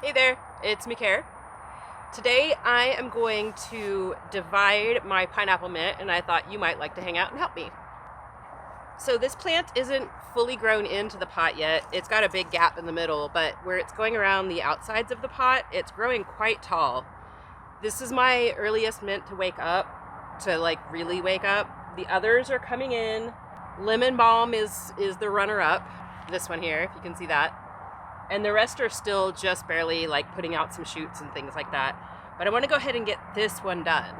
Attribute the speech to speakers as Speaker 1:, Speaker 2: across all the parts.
Speaker 1: Hey there, it's Mikhail. Today I am going to divide my pineapple mint, and I thought you might like to hang out and help me. So this plant isn't fully grown into the pot yet. It's got a big gap in the middle, but where it's going around the outsides of the pot, it's growing quite tall. This is my earliest mint to wake up, really wake up. The others are coming in. Lemon balm is the runner-up. This one here, if you can see that. And the rest are still just barely putting out some shoots and things like that. But I want to go ahead and get this one done.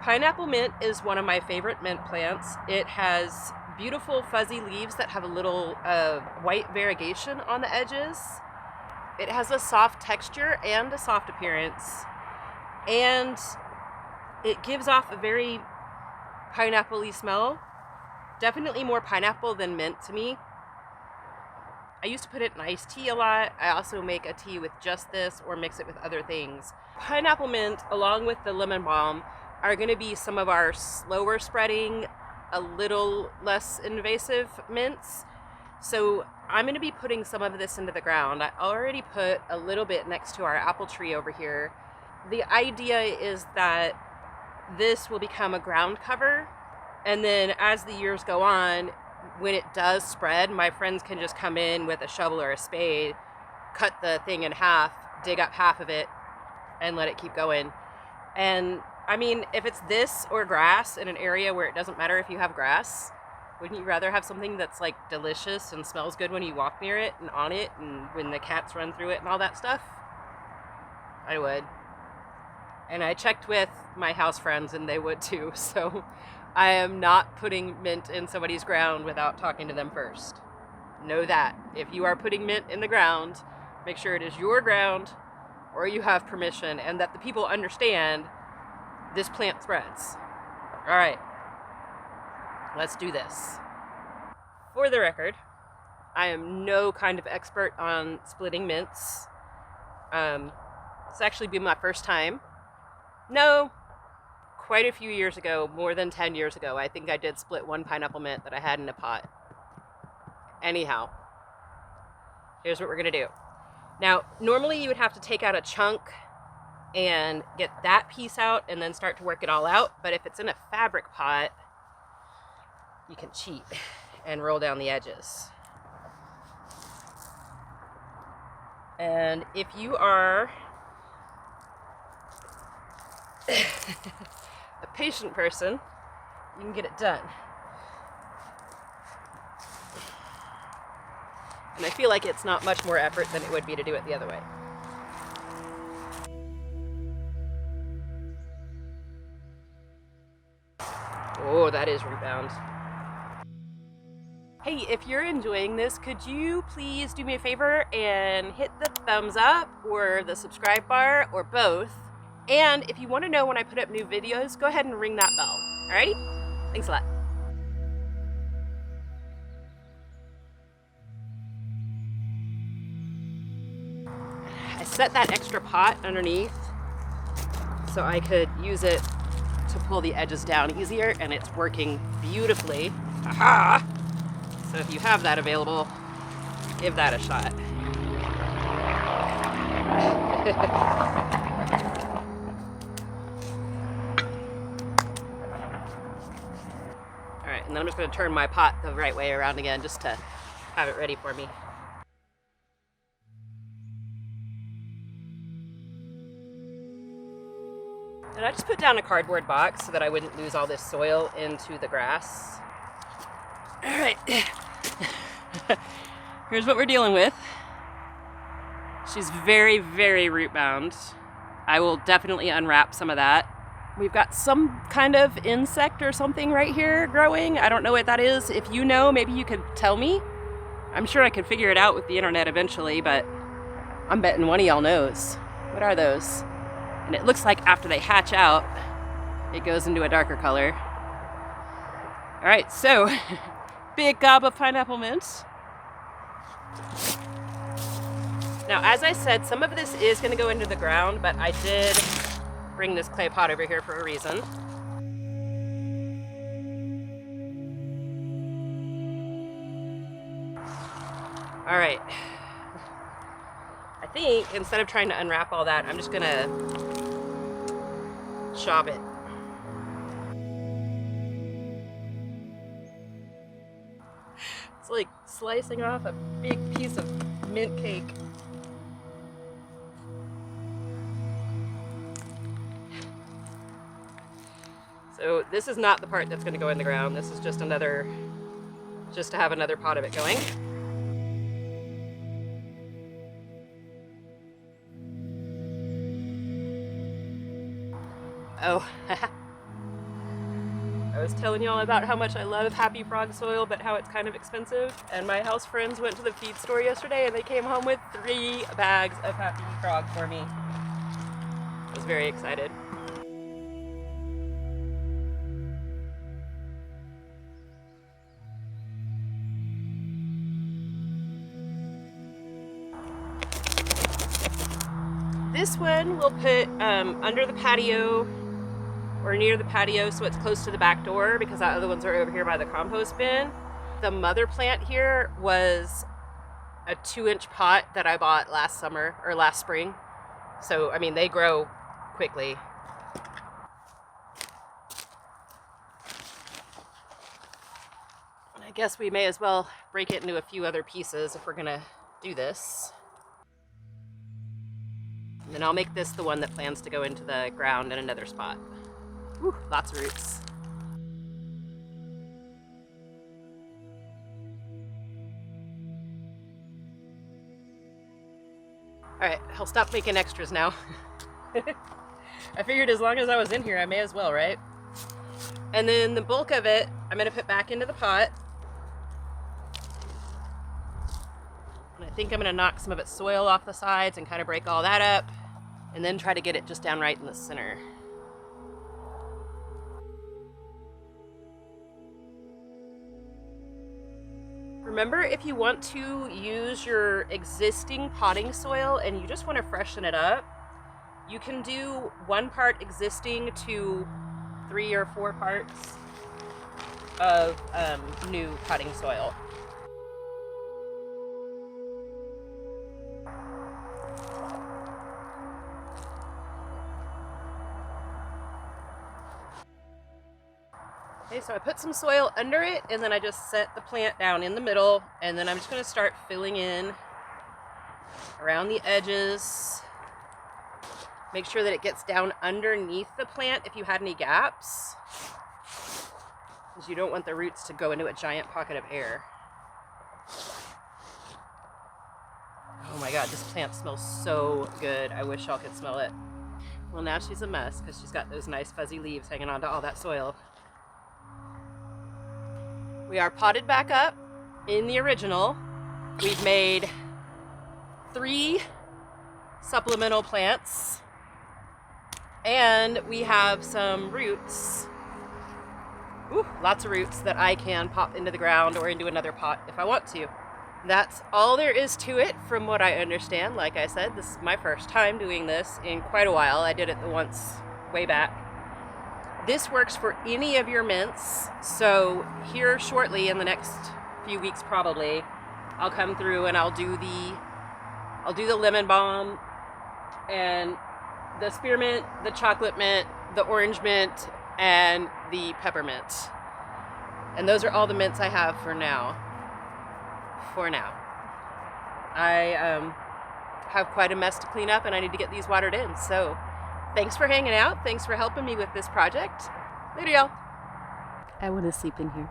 Speaker 1: Pineapple mint is one of my favorite mint plants. It has beautiful fuzzy leaves that have a little white variegation on the edges. It has a soft texture and a soft appearance. And it gives off a very pineapple-y smell. Definitely more pineapple than mint to me. I used to put it in iced tea a lot. I also make a tea with just this or mix it with other things. Pineapple mint, along with the lemon balm, are going to be some of our slower spreading, a little less invasive mints. So I'm going to be putting some of this into the ground. I already put a little bit next to our apple tree over here. The idea is that this will become a ground cover, and then as the years go on, when it does spread, my friends can just come in with a shovel or a spade, cut the thing in half, dig up half of it, and let it keep going. And I mean, if it's this or grass in an area where it doesn't matter if you have grass, wouldn't you rather have something that's delicious and smells good when you walk near it and on it and when the cats run through it and all that stuff? I would. And I checked with my house friends and they would too, so I am not putting mint in somebody's ground without talking to them first. Know that. If you are putting mint in the ground, make sure it is your ground or you have permission and that the people understand this plant spreads. All right, let's do this. For the record, I am no kind of expert on splitting mints. It's actually been my first time. No. Quite a few years ago, more than 10 years ago, I think I did split one pineapple mint that I had in a pot. Anyhow, here's what we're gonna do. Now, normally you would have to take out a chunk and get that piece out and then start to work it all out, but if it's in a fabric pot, you can cheat and roll down the edges. And if you are a patient person, you can get it done. And I feel like it's not much more effort than it would be to do it the other way. Oh, that is root bound. Hey, if you're enjoying this, could you please do me a favor and hit the thumbs up or the subscribe bar or both? And if you want to know when I put up new videos, go ahead and ring that bell. Alrighty? Thanks a lot. I set that extra pot underneath so I could use it to pull the edges down easier, and it's working beautifully. Aha! So if you have that available, give that a shot. And then I'm just going to turn my pot the right way around again just to have it ready for me. And I just put down a cardboard box so that I wouldn't lose all this soil into the grass. All right. Here's what we're dealing with. She's very, very root bound. I will definitely unwrap some of that. We've got some kind of insect or something right here growing. I don't know what that is. If you know, maybe you could tell me. I'm sure I could figure it out with the internet eventually, but I'm betting one of y'all knows. What are those? And it looks like after they hatch out, it goes into a darker color. All right, so big gob of pineapple mint. Now, as I said, some of this is going to go into the ground, but I did bring this clay pot over here for a reason. All right. I think instead of trying to unwrap all that, I'm just gonna chop it. It's like slicing off a big piece of mint cake. So this is not the part that's going to go in the ground. This is just just to have another pot of it going. Oh, I was telling y'all about how much I love Happy Frog soil, but how it's kind of expensive. And my house friends went to the feed store yesterday and they came home with 3 bags of Happy Frog for me. I was very excited. This one we'll put under the patio or near the patio so it's close to the back door, because the other ones are over here by the compost bin. The mother plant here was a 2-inch pot that I bought last summer or last spring. So, I mean, they grow quickly. I guess we may as well break it into a few other pieces if we're gonna do this. And then I'll make this the one that plans to go into the ground in another spot. Whew, lots of roots. All right, I'll stop making extras now. I figured as long as I was in here, I may as well, right? And then the bulk of it, I'm gonna put back into the pot. And I think I'm gonna knock some of its soil off the sides and kind of break all that up, and then try to get it just down right in the center. Remember, if you want to use your existing potting soil and you just want to freshen it up, you can do 1 part existing to 3 or 4 parts of new potting soil. Okay, so I put some soil under it, and then I just set the plant down in the middle, and then I'm just going to start filling in around the edges. Make sure that it gets down underneath the plant if you had any gaps, because you don't want the roots to go into a giant pocket of air. Oh my god, this plant smells so good. I wish y'all could smell it. Well, now she's a mess because she's got those nice fuzzy leaves hanging onto all that soil. We are potted back up in the original. We've made 3 supplemental plants, and we have some roots. Ooh, lots of roots that I can pop into the ground or into another pot if I want to. That's all there is to it from what I understand. Like I said, this is my first time doing this in quite a while. I did it the once way back. This works for any of your mints, so here shortly in the next few weeks probably, I'll come through and I'll do the lemon balm and the spearmint, the chocolate mint, the orange mint, and the peppermint. And those are all the mints I have for now. I have quite a mess to clean up, and I need to get these watered in, so thanks for hanging out. Thanks for helping me with this project. Later, y'all. I want to sleep in here.